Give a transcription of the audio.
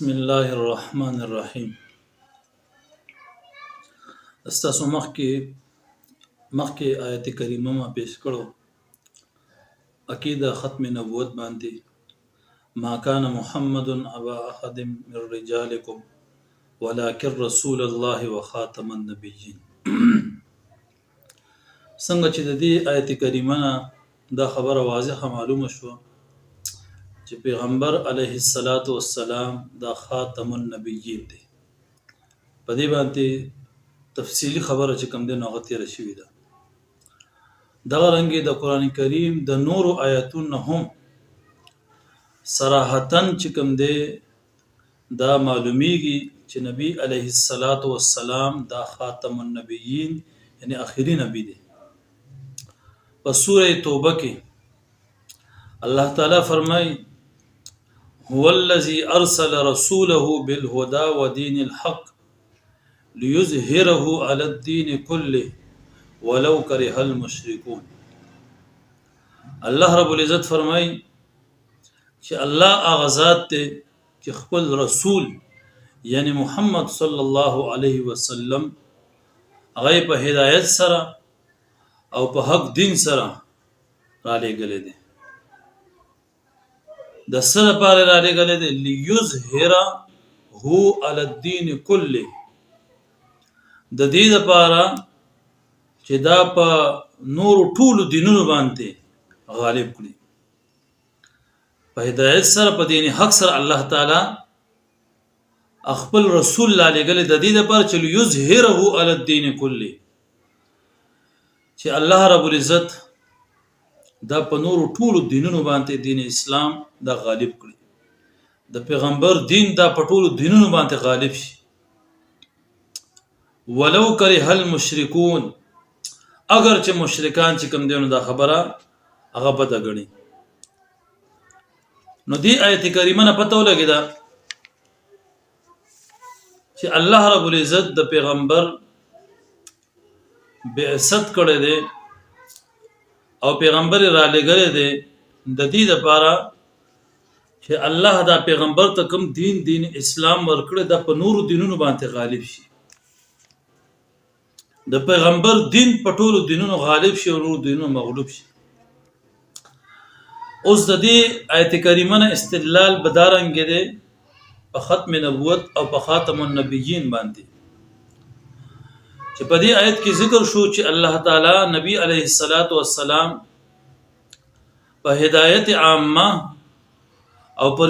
بسم الله الرحمن الرحیم. استاسو مخکې آیت کریمه ما پیش کړو عقیده ختم نبوت باندې ما کان محمد ابا احد من رجالکم ولكن رسول الله وخاتم النبیین. څنګه چې د دې آیت کریمه دا خبره واضحه معلومه شو چې پیغمبر علیه الصلاۃ والسلام دا خاتم النبیین دی، په دې باندې تفصیلی خبره چې کوم دی نو هغه تېره شوې ده. دغه رنګې د قرآن کریم د نورو آیاتونو هم صراحتاً چې کوم دی دا معلومیږي چې نبی علیه الصلاۃ والسلام دا خاتم النبیین یعنی آخري نبی دی. په سوره توبه کې الله تعالی فرمای هو الذي ارسل رسوله بالهدى ودين الحق ليظهره على الدين كله ولو كره المشركون. الله رب العزت فرمای چې الله هغه ذات دی چې خپل رسول یعنی محمد صلی الله علیه وسلم هغه په هدایت سره او په حق دین سره را لېږلی دی. د سره لپاره را لېږلی دی لیظهره علی الدین کله، د دې لپاره چې دا په نورو ټولو دینونو باندې غالب کړي. په هدایت سره په دین حق سره الله تعالی خپل رسول را لېږلی د دې لپاره چې لیظهره علی الدین کله، چې الله رب العزت دا په نورو ټولو دینونو باندې دین اسلام دا غالب کړي. د پیغمبر دین دا په ټولو دینونو باندې غالب شي. ولو کرہ المشرکون، اگر چې مشرکان چې کوم دینو دا خبره هغه بده ګڼي. نو دی آیت کریمه نه پته ولګیدا چې الله رب العزت د پیغمبر بعثت کړی دی او پیغمبر را لېږلی دی د دې لپاره چې الله دا پیغمبر ته کوم دین اسلام ورکړی دا په نورو دینونو باندې غالب شي. د پیغمبر دین په ټولو دینونو غالب شي او نورو دینونو مغلوب شي. اوس د دې آیت کریمه نه استدلال بدارنګ دی په ختم نبوت او په خاتم النبیین باندې، چې په دې آیت کې ذکر شو چې الله تعالی نبی علیه الصلاۃ والسلام په هدایت عامه او پر